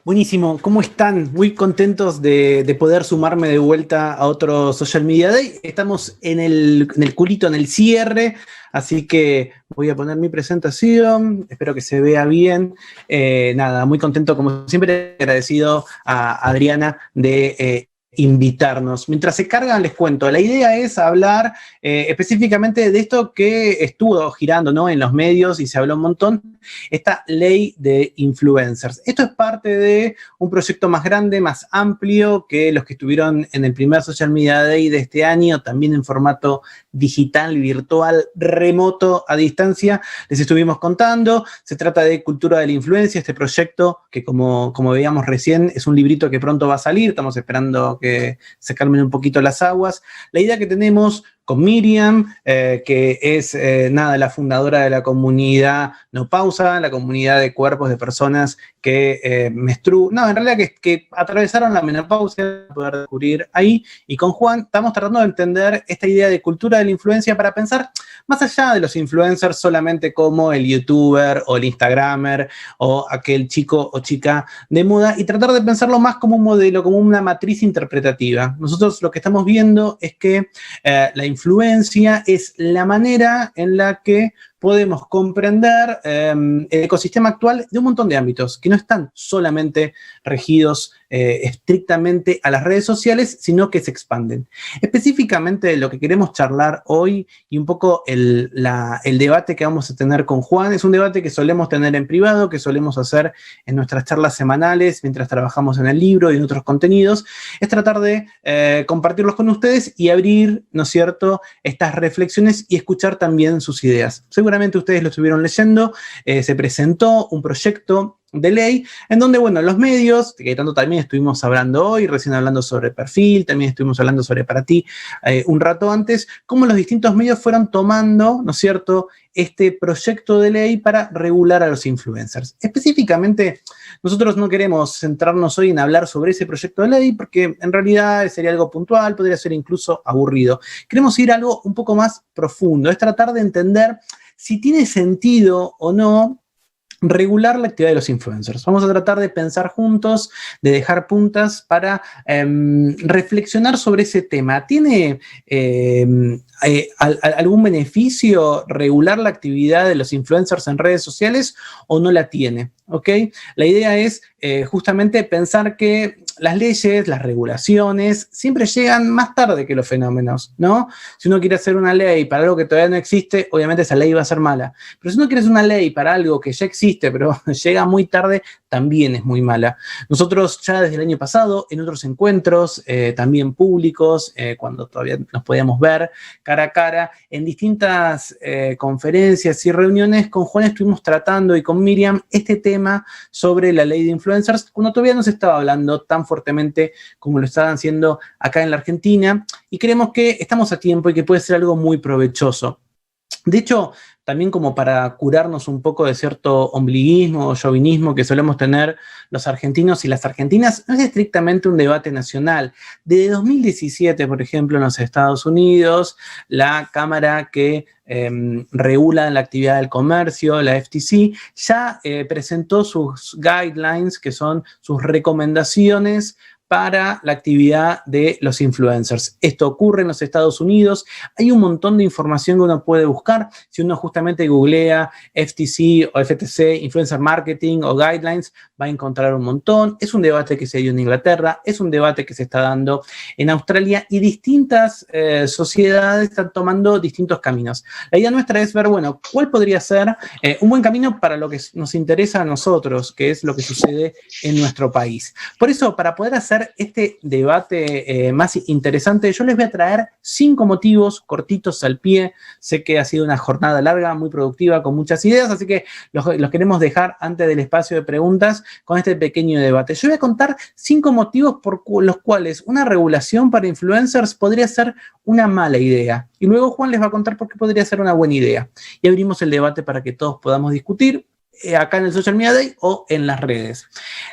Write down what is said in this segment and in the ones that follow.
Buenísimo, ¿cómo están? Muy contentos de poder sumarme de vuelta a otro Social Media Day. Estamos en el culito, en el cierre, así que voy a poner mi presentación, espero que se vea bien. Nada, muy contento, como siempre, agradecido a Adriana de invitarnos. Mientras se cargan, les cuento, la idea es hablar específicamente de esto que estuvo girando, ¿no?, en los medios y se habló un montón, esta ley de influencers. Esto es parte de un proyecto más grande, más amplio que los que estuvieron en el primer Social Media Day de este año, también en formato digital, virtual, remoto, a distancia. Les estuvimos contando. Se trata de Cultura de la Influencia, este proyecto que como veíamos recién es un librito que pronto va a salir. Estamos esperando que se calmen un poquito las aguas. La idea que tenemos con Miriam, que es la fundadora de la comunidad No Pausa, la comunidad de cuerpos de personas que en realidad que atravesaron la menopausia, poder descubrir ahí. Y con Juan estamos tratando de entender esta idea de cultura de la influencia para pensar más allá de los influencers solamente como el youtuber o el instagramer o aquel chico o chica de moda, y tratar de pensarlo más como un modelo, como una matriz interpretativa. Nosotros lo que estamos viendo es que la influencia es la manera en la que podemos comprender el ecosistema actual de un montón de ámbitos que no están solamente regidos estrictamente a las redes sociales, sino que se expanden. Específicamente lo que queremos charlar hoy y un poco el debate que vamos a tener con Juan es un debate que solemos tener en privado, que solemos hacer en nuestras charlas semanales mientras trabajamos en el libro y en otros contenidos, es tratar de compartirlos con ustedes y abrir, ¿no es cierto?, estas reflexiones y escuchar también sus ideas. Seguramente ustedes lo estuvieron leyendo, se presentó un proyecto de ley, en donde, bueno, los medios, que tanto también estuvimos hablando hoy, recién hablando sobre Perfil, también estuvimos hablando sobre Para Ti un rato antes, cómo los distintos medios fueron tomando, ¿no es cierto?, este proyecto de ley para regular a los influencers. Específicamente, nosotros no queremos centrarnos hoy en hablar sobre ese proyecto de ley, porque en realidad sería algo puntual, podría ser incluso aburrido. Queremos ir a algo un poco más profundo, es tratar de entender si tiene sentido o no regular la actividad de los influencers. Vamos a tratar de pensar juntos, de dejar puntas para reflexionar sobre ese tema. ¿Tiene algún beneficio regular la actividad de los influencers en redes sociales o no la tiene? ¿Ok? La idea es justamente pensar que las leyes, las regulaciones, siempre llegan más tarde que los fenómenos, ¿no? Si uno quiere hacer una ley para algo que todavía no existe, obviamente esa ley va a ser mala. Pero si uno quiere hacer una ley para algo que ya existe, pero llega muy tarde, también es muy mala. Nosotros ya desde el año pasado, en otros encuentros, también públicos, cuando todavía nos podíamos ver cara a cara, en distintas conferencias y reuniones, con Juan estuvimos tratando y con Miriam este tema sobre la ley de influencers, cuando todavía no se estaba hablando tan fuertemente como lo estaban haciendo acá en la Argentina, y creemos que estamos a tiempo y que puede ser algo muy provechoso. De hecho, también como para curarnos un poco de cierto ombliguismo o chauvinismo que solemos tener los argentinos y las argentinas, no es estrictamente un debate nacional. Desde 2017, por ejemplo, en los Estados Unidos, la Cámara que regula la actividad del comercio, la FTC, ya presentó sus guidelines, que son sus recomendaciones para la actividad de los influencers. Esto ocurre en los Estados Unidos. Hay un montón de información que uno puede buscar. Si uno justamente googlea FTC o FTC, Influencer Marketing o Guidelines, va a encontrar un montón. Es un debate que se dio en Inglaterra, es un debate que se está dando en Australia, y distintas sociedades están tomando distintos caminos. La idea nuestra es ver, bueno, cuál podría ser un buen camino para lo que nos interesa a nosotros, que es lo que sucede en nuestro país. Por eso, para poder hacer este debate más interesante, yo les voy a traer 5 motivos cortitos al pie. Sé que ha sido una jornada larga, muy productiva, con muchas ideas, así que los queremos dejar antes del espacio de preguntas con este pequeño debate. Yo voy a contar 5 motivos por los cuales una regulación para influencers podría ser una mala idea. Y luego Juan les va a contar por qué podría ser una buena idea. Y abrimos el debate para que todos podamos discutir acá en el Social Media Day o en las redes.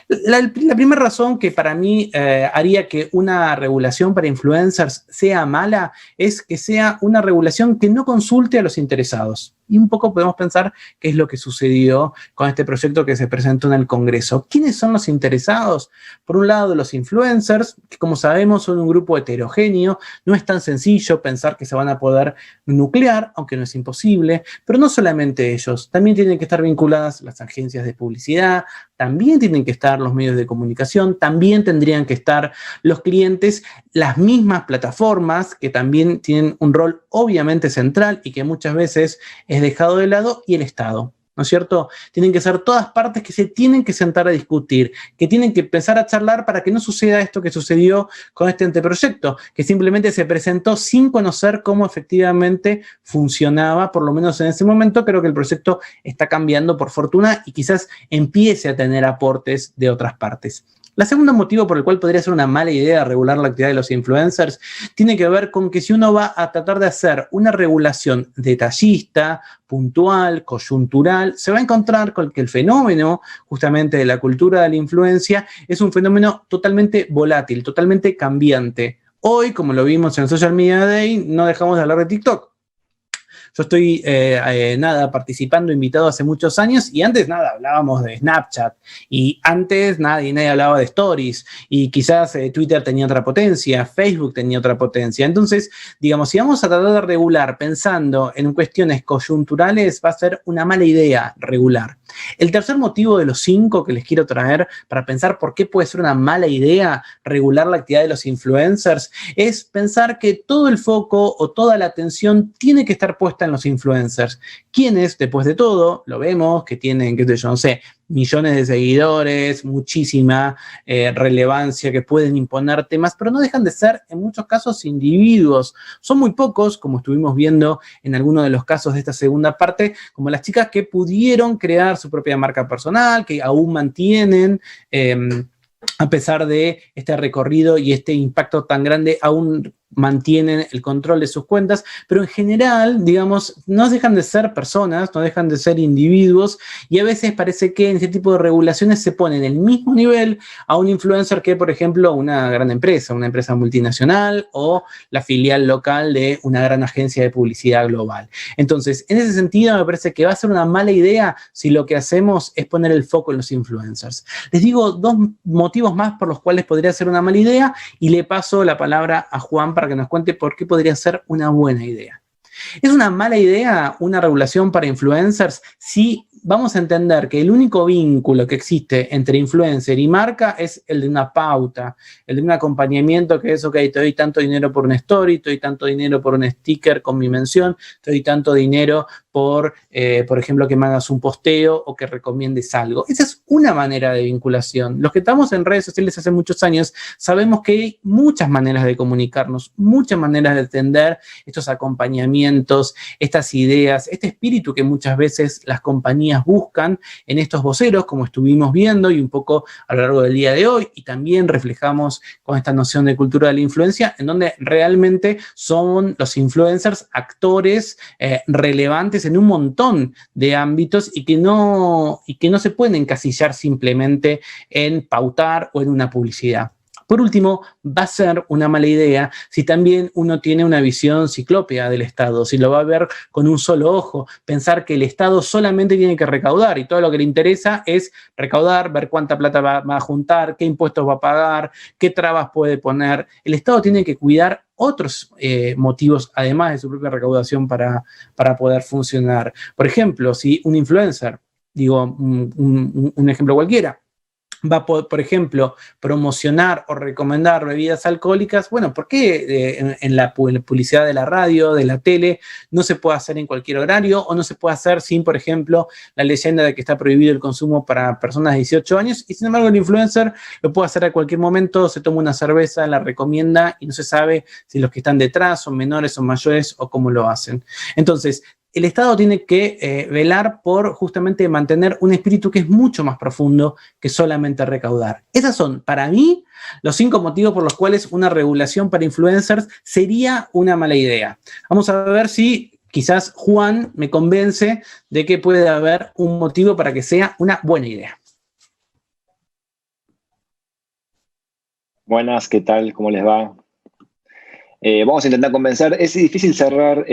La primera razón que para mí haría que una regulación para influencers sea mala es que sea una regulación que no consulte a los interesados. Y un poco podemos pensar qué es lo que sucedió con este proyecto que se presentó en el Congreso. ¿Quiénes son los interesados? Por un lado, los influencers, que como sabemos son un grupo heterogéneo. No es tan sencillo pensar que se van a poder nuclear, aunque no es imposible. Pero no solamente ellos, también tienen que estar vinculadas las agencias de publicidad, también tienen que estar los medios de comunicación, también tendrían que estar los clientes, las mismas plataformas que también tienen un rol obviamente central y que muchas veces es dejado de lado, y el Estado, ¿no es cierto? Tienen que ser todas partes que se tienen que sentar a discutir, que tienen que empezar a charlar para que no suceda esto que sucedió con este anteproyecto, que simplemente se presentó sin conocer cómo efectivamente funcionaba. Por lo menos en ese momento creo que el proyecto está cambiando por fortuna y quizás empiece a tener aportes de otras partes. El segundo motivo por el cual podría ser una mala idea regular la actividad de los influencers tiene que ver con que si uno va a tratar de hacer una regulación detallista, puntual, coyuntural, se va a encontrar con que el fenómeno justamente de la cultura de la influencia es un fenómeno totalmente volátil, totalmente cambiante. Hoy, como lo vimos en Social Media Day, no dejamos de hablar de TikTok. Yo estoy, participando, invitado hace muchos años, y antes, hablábamos de Snapchat, y antes nadie hablaba de Stories, y quizás Twitter tenía otra potencia, Facebook tenía otra potencia. Entonces, digamos, si vamos a tratar de regular pensando en cuestiones coyunturales, va a ser una mala idea regular. El tercer motivo de los 5 que les quiero traer para pensar por qué puede ser una mala idea regular la actividad de los influencers es pensar que todo el foco o toda la atención tiene que estar puesta en los influencers, quienes, después de todo, lo vemos, que tienen, qué sé yo, no sé, millones de seguidores, muchísima relevancia, que pueden imponer temas, pero no dejan de ser, en muchos casos, individuos. Son muy pocos, como estuvimos viendo en algunos de los casos de esta segunda parte, como las chicas que pudieron crear su propia marca personal, que aún mantienen, a pesar de este recorrido y este impacto tan grande, aún mantienen el control de sus cuentas, pero en general, digamos, no dejan de ser personas, no dejan de ser individuos, y a veces parece que en este tipo de regulaciones se pone en el mismo nivel a un influencer que, por ejemplo, una gran empresa, una empresa multinacional o la filial local de una gran agencia de publicidad global. Entonces, en ese sentido, me parece que va a ser una mala idea si lo que hacemos es poner el foco en los influencers. Les digo 2 motivos más por los cuales podría ser una mala idea, y le paso la palabra a Juan para que nos cuente por qué podría ser una buena idea. ¿Es una mala idea una regulación para influencers si vamos a entender que el único vínculo que existe entre influencer y marca es el de una pauta, el de un acompañamiento que es, ok, te doy tanto dinero por una story, te doy tanto dinero por un sticker con mi mención, te doy tanto dinero por ejemplo, que me hagas un posteo o que recomiendes algo? Esa es una manera de vinculación. Los que estamos en redes sociales hace muchos años sabemos que hay muchas maneras de comunicarnos, muchas maneras de entender estos acompañamientos, estas ideas, este espíritu que muchas veces las compañías buscan en estos voceros, como estuvimos viendo y un poco a lo largo del día de hoy, y también reflejamos con esta noción de cultura de la influencia, en donde realmente son los influencers actores relevantes en un montón de ámbitos y que no se pueden encasillar simplemente en pautar o en una publicidad. Por último, va a ser una mala idea si también uno tiene una visión ciclópea del Estado, si lo va a ver con un solo ojo, pensar que el Estado solamente tiene que recaudar y todo lo que le interesa es recaudar, ver cuánta plata va a juntar, qué impuestos va a pagar, qué trabas puede poner. El Estado tiene que cuidar otros motivos, además de su propia recaudación, para poder funcionar. Por ejemplo, si un influencer, digo un ejemplo cualquiera, va, por ejemplo, promocionar o recomendar bebidas alcohólicas, bueno, ¿por qué en la publicidad de la radio, de la tele, no se puede hacer en cualquier horario o no se puede hacer sin, por ejemplo, la leyenda de que está prohibido el consumo para personas de 18 años? Y sin embargo, el influencer lo puede hacer a cualquier momento, se toma una cerveza, la recomienda y no se sabe si los que están detrás son menores o mayores o cómo lo hacen. Entonces, el Estado tiene que velar por justamente mantener un espíritu que es mucho más profundo que solamente recaudar. Esos son, para mí, los 5 motivos por los cuales una regulación para influencers sería una mala idea. Vamos a ver si quizás Juan me convence de que puede haber un motivo para que sea una buena idea. Buenas, ¿qué tal? ¿Cómo les va? Vamos a intentar convencer. Es difícil cerrar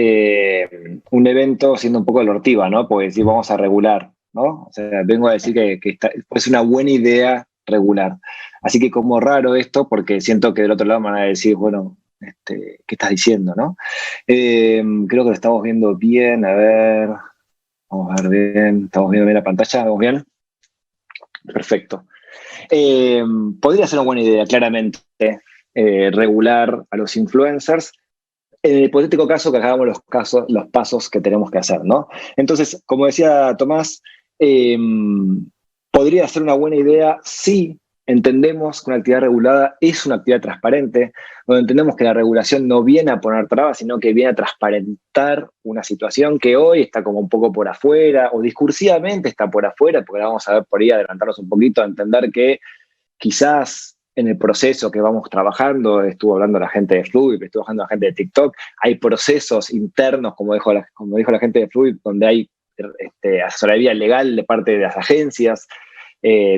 un evento siendo un poco de ortiva, ¿no? Porque decir vamos a regular, ¿no? O sea, vengo a decir que es una buena idea regular. Así que como raro esto, porque siento que del otro lado me van a decir, bueno, ¿qué estás diciendo, no? Creo que lo estamos viendo bien, a ver. Vamos a ver bien. ¿Estamos viendo bien la pantalla? ¿Vamos bien? Perfecto. Podría ser una buena idea, claramente, regular a los influencers. En el hipotético caso que hagamos los pasos que tenemos que hacer, ¿no? Entonces, como decía Tomás, podría ser una buena idea si entendemos que una actividad regulada es una actividad transparente, donde entendemos que la regulación no viene a poner trabas, sino que viene a transparentar una situación que hoy está como un poco por afuera, o discursivamente está por afuera, porque vamos a ver por ahí, adelantarnos un poquito, a entender que quizás en el proceso que vamos trabajando, estuvo hablando la gente de Fluid, estuvo hablando la gente de TikTok, hay procesos internos, como dijo la gente de Fluid, donde hay asesoría legal de parte de las agencias,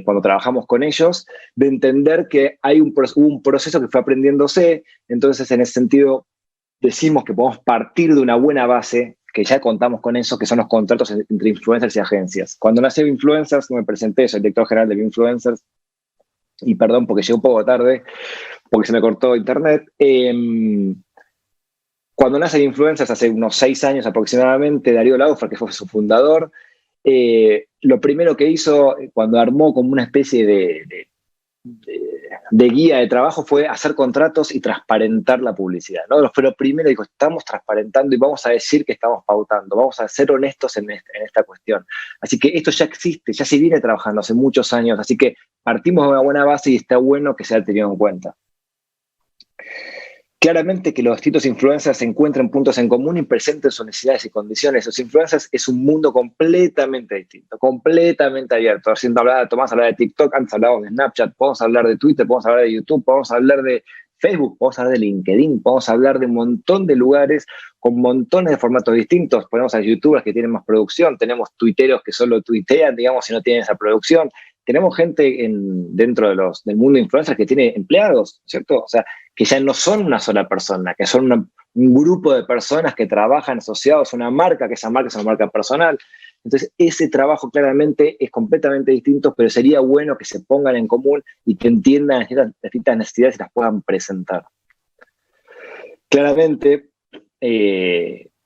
cuando trabajamos con ellos, de entender que hay un proceso que fue aprendiéndose. Entonces, en ese sentido, decimos que podemos partir de una buena base, que ya contamos con eso, que son los contratos entre influencers y agencias. Cuando nace Influencers, no me presenté, soy director general de Influencers, y perdón porque llegué un poco tarde, porque se me cortó internet. Cuando nace Influencers, hace unos 6 años aproximadamente, Darío Laufer, que fue su fundador, lo primero que hizo cuando armó como una especie de guía de trabajo fue hacer contratos y transparentar la publicidad, ¿no? Pero primero dijo, estamos transparentando y vamos a decir que estamos pautando, vamos a ser honestos en esta cuestión. Así que esto ya existe, ya se viene trabajando hace muchos años, así que partimos de una buena base y está bueno que se haya tenido en cuenta. Claramente que los distintos influencers se encuentren puntos en común y presenten sus necesidades y condiciones. Los influencers es un mundo completamente distinto, completamente abierto. Recién Tomás hablaba de TikTok, antes hablábamos de Snapchat, podemos hablar de Twitter, podemos hablar de YouTube, podemos hablar de Facebook, podemos hablar de LinkedIn, podemos hablar de un montón de lugares con montones de formatos distintos. Ponemos a youtubers que tienen más producción, tenemos tuiteros que solo tuitean, digamos, si no tienen esa producción. Tenemos gente dentro del mundo de influencers que tiene empleados, ¿cierto? O sea, que ya no son una sola persona, que son un grupo de personas que trabajan asociados a una marca, que esa marca es una marca personal. Entonces, ese trabajo claramente es completamente distinto, pero sería bueno que se pongan en común y que entiendan estas distintas necesidades y las puedan presentar. Claramente,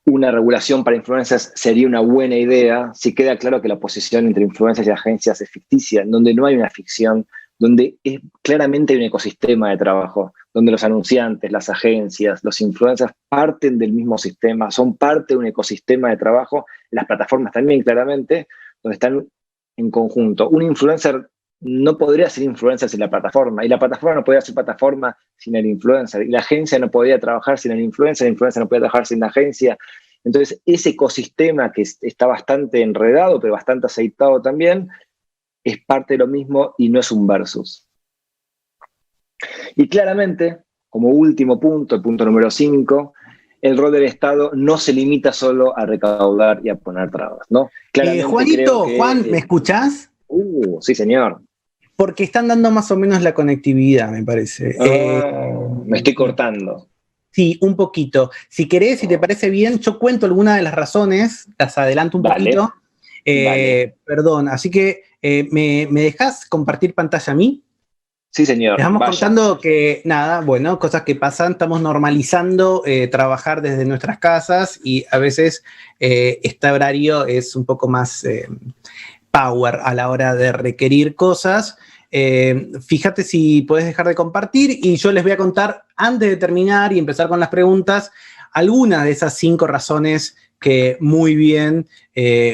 una regulación para influencers sería una buena idea si queda claro que la oposición entre influencers y agencias es ficticia, en donde no hay una ficción, donde claramente hay un ecosistema de trabajo, donde los anunciantes, las agencias, los influencers parten del mismo sistema, son parte de un ecosistema de trabajo, las plataformas también claramente, donde están en conjunto. Un influencer no podría ser influencer sin la plataforma, y la plataforma no podría ser plataforma sin el influencer, y la agencia no podría trabajar sin el influencer no podría trabajar sin la agencia. Entonces, ese ecosistema que está bastante enredado, pero bastante aceitado también, es parte de lo mismo y no es un versus. Y claramente, como último punto, el punto número 5, el rol del Estado no se limita solo a recaudar y a poner trabas, ¿no? Juanito, Juan, ¿me escuchás? Sí, señor. Porque están dando más o menos la conectividad, me parece. Me estoy cortando. Sí, un poquito. Si querés, si te parece bien, yo cuento algunas de las razones, las adelanto un poquito. Vale. Perdón, así que ¿me dejás compartir pantalla a mí? Sí, señor. Les vamos contando que, nada, bueno, cosas que pasan, estamos normalizando trabajar desde nuestras casas y a veces este horario es un poco más power a la hora de requerir cosas. Fíjate si puedes dejar de compartir y yo les voy a contar, antes de terminar y empezar con las preguntas, algunas de esas 5 razones que muy bien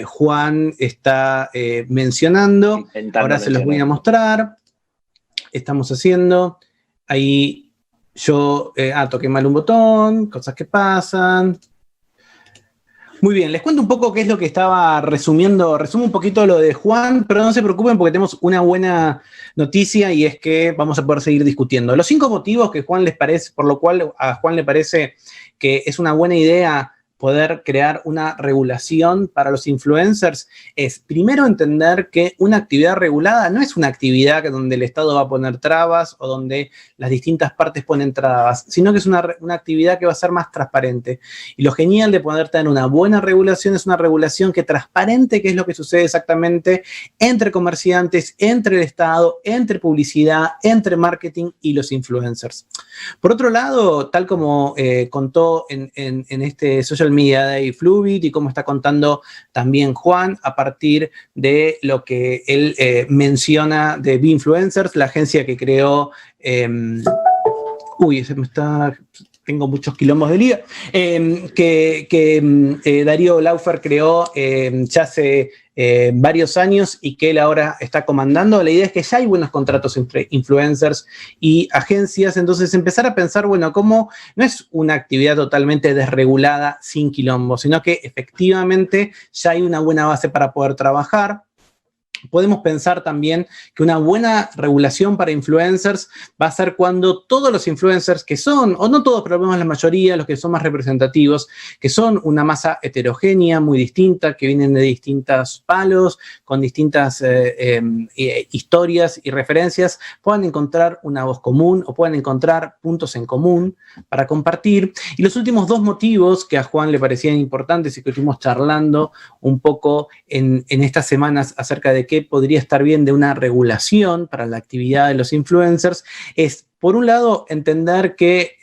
Juan está mencionando. Ahora se los voy a mostrar. Estamos haciendo. Ahí yo toqué mal un botón, cosas que pasan. Muy bien, les cuento un poco qué es lo que estaba resumiendo. Resumo un poquito lo de Juan, pero no se preocupen porque tenemos una buena noticia y es que vamos a poder seguir discutiendo. Los 5 motivos que Juan les parece, por lo cual a Juan le parece que es una buena idea poder crear una regulación para los influencers es, primero, entender que una actividad regulada no es una actividad donde el Estado va a poner trabas o donde las distintas partes ponen trabas, sino que es una actividad que va a ser más transparente. Y lo genial de poder tener una buena regulación es una regulación que transparente qué es lo que sucede exactamente entre comerciantes, entre el Estado, entre publicidad, entre marketing y los influencers. Por otro lado, tal como contó en este Social Media Day Fluvid y como está contando también Juan, a partir de lo que él menciona de Binfluencers, la agencia que creó... tengo muchos quilombos de liga, Darío Laufer creó ya hace varios años y que él ahora está comandando. La idea es que ya hay buenos contratos entre influencers y agencias, entonces empezar a pensar, bueno, cómo no es una actividad totalmente desregulada sin quilombo, sino que efectivamente ya hay una buena base para poder trabajar. Podemos pensar también que una buena regulación para influencers va a ser cuando todos los influencers que son, o no todos, pero al menos la mayoría, los que son más representativos, que son una masa heterogénea, muy distinta, que vienen de distintos palos, con distintas historias y referencias, puedan encontrar una voz común o puedan encontrar puntos en común para compartir. Y los últimos dos motivos que a Juan le parecían importantes y que estuvimos charlando un poco en estas semanas acerca de qué podría estar bien de una regulación para la actividad de los influencers es, por un lado, entender que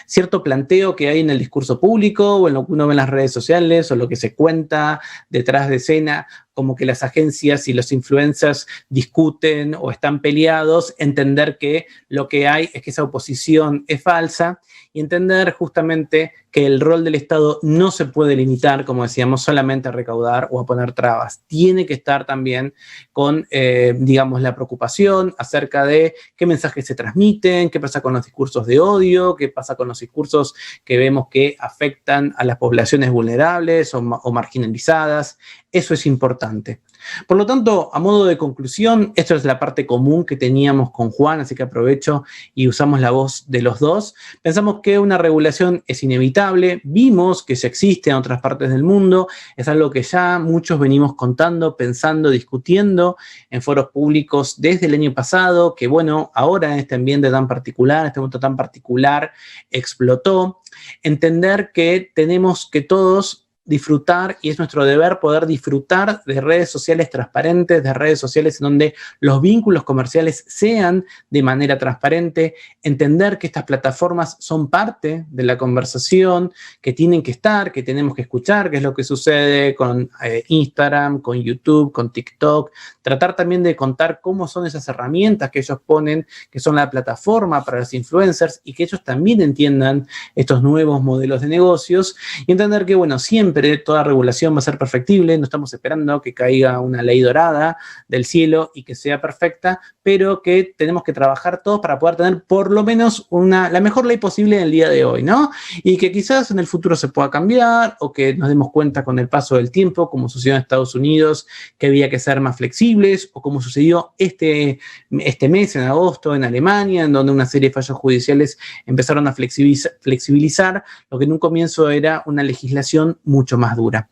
cierto planteo que hay en el discurso público o en lo que uno ve en las redes sociales o lo que se cuenta detrás de escena, como que las agencias y los influencers discuten o están peleados, entender que lo que hay es que esa oposición es falsa y entender justamente que el rol del Estado no se puede limitar, como decíamos, solamente a recaudar o a poner trabas. Tiene que estar también con, digamos, la preocupación acerca de qué mensajes se transmiten, qué pasa con los discursos de odio, qué pasa con los discursos que vemos que afectan a las poblaciones vulnerables o marginalizadas. Eso es importante. Por lo tanto, a modo de conclusión, esto es la parte común que teníamos con Juan, así que aprovecho y usamos la voz de los dos. Pensamos que una regulación es inevitable, vimos que se existe en otras partes del mundo, es algo que ya muchos venimos contando, pensando, discutiendo en foros públicos desde el año pasado, que bueno, ahora en este ambiente tan particular, en este momento tan particular, explotó. Entender que tenemos que todos disfrutar, y es nuestro deber poder disfrutar de redes sociales transparentes, de redes sociales en donde los vínculos comerciales sean de manera transparente, entender que estas plataformas son parte de la conversación, que tienen que estar, que tenemos que escuchar, que es lo que sucede con Instagram, con YouTube, con TikTok, tratar también de contar cómo son esas herramientas que ellos ponen, que son la plataforma para los influencers y que ellos también entiendan estos nuevos modelos de negocios y entender que, bueno, siempre toda regulación va a ser perfectible, no estamos esperando que caiga una ley dorada del cielo y que sea perfecta, pero que tenemos que trabajar todos para poder tener por lo menos la mejor ley posible en el día de hoy, ¿no? Y que quizás en el futuro se pueda cambiar o que nos demos cuenta con el paso del tiempo, como sucedió en Estados Unidos, que había que ser más flexibles, o como sucedió este mes, en agosto, en Alemania, en donde una serie de fallos judiciales empezaron a flexibilizar lo que en un comienzo era una legislación mucho más dura.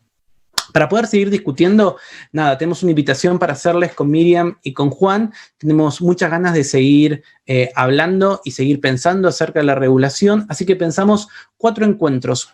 Para poder seguir discutiendo, nada, tenemos una invitación para hacerles con Miriam y con Juan. Tenemos muchas ganas de seguir hablando y seguir pensando acerca de la regulación, así que pensamos cuatro encuentros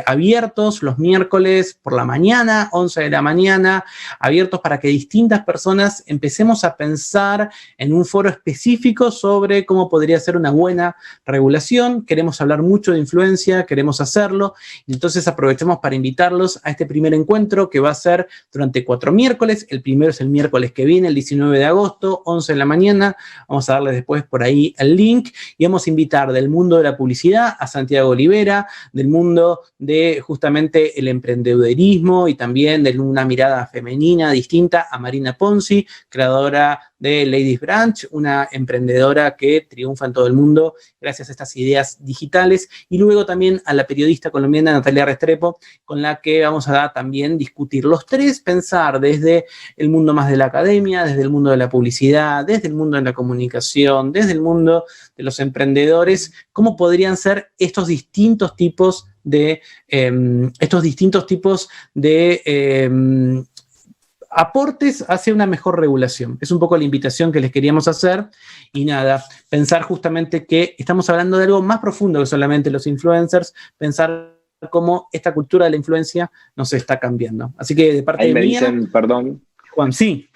abiertos los miércoles por la mañana, 11 de la mañana, abiertos para que distintas personas empecemos a pensar en un foro específico sobre cómo podría ser una buena regulación. Queremos hablar mucho de influencia, queremos hacerlo, entonces aprovechamos para invitarlos a este primer encuentro que va a ser durante 4 miércoles. El primero es el miércoles que viene, el 19 de agosto, 11 de la mañana. Vamos a darles después por ahí el link y vamos a invitar del mundo de la publicidad a Santiago Olivera, del mundo de justamente el emprendedurismo y también de una mirada femenina distinta a Marina Ponzi, creadora de Ladies Branch, una emprendedora que triunfa en todo el mundo gracias a estas ideas digitales, y luego también a la periodista colombiana Natalia Restrepo, con la que vamos a también discutir los tres, pensar desde el mundo más de la academia, desde el mundo de la publicidad, desde el mundo de la comunicación, desde el mundo de los emprendedores, cómo podrían ser estos distintos tipos de aportes hacia una mejor regulación. Es un poco la invitación que les queríamos hacer y nada, pensar justamente que estamos hablando de algo más profundo que solamente los influencers, pensar cómo esta cultura de la influencia nos está cambiando. Así que de parte Ahí me mía, dicen, perdón, Juan, sí.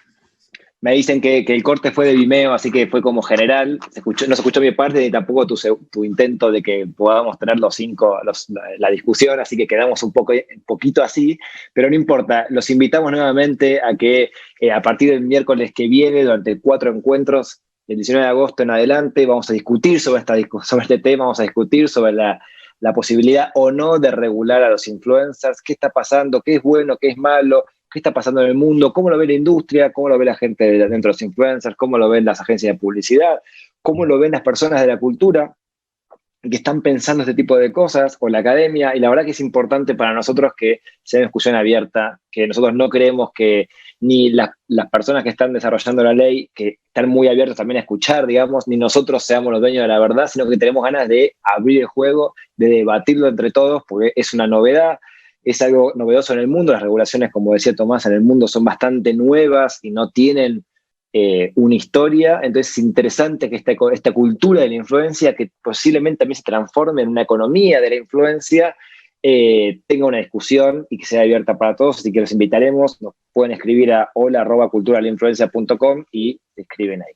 me dicen que el corte fue de Vimeo, así que fue como general. No se escuchó mi parte ni tampoco tu intento de que podamos tener la discusión, así que quedamos un poquito así, pero no importa. Los invitamos nuevamente a que a partir del miércoles que viene, durante 4 encuentros, el 19 de agosto en adelante, vamos a discutir sobre este tema, vamos a discutir sobre la posibilidad o no de regular a los influencers, qué está pasando, qué es bueno, qué es malo, qué está pasando en el mundo, cómo lo ve la industria, cómo lo ve la gente dentro de los influencers, cómo lo ven las agencias de publicidad, cómo lo ven las personas de la cultura que están pensando este tipo de cosas, o la academia, y la verdad que es importante para nosotros que sea una discusión abierta, que nosotros no creemos que ni las personas que están desarrollando la ley, que están muy abiertos también a escuchar, digamos, ni nosotros seamos los dueños de la verdad, sino que tenemos ganas de abrir el juego, de debatirlo entre todos, porque es una novedad, es algo novedoso en el mundo. Las regulaciones, como decía Tomás, en el mundo son bastante nuevas y no tienen una historia. Entonces es interesante que esta cultura de la influencia, que posiblemente también se transforme en una economía de la influencia, tenga una discusión y que sea abierta para todos. Así que los invitaremos. Nos pueden escribir a hola@culturalainfluencia.com y escriben ahí.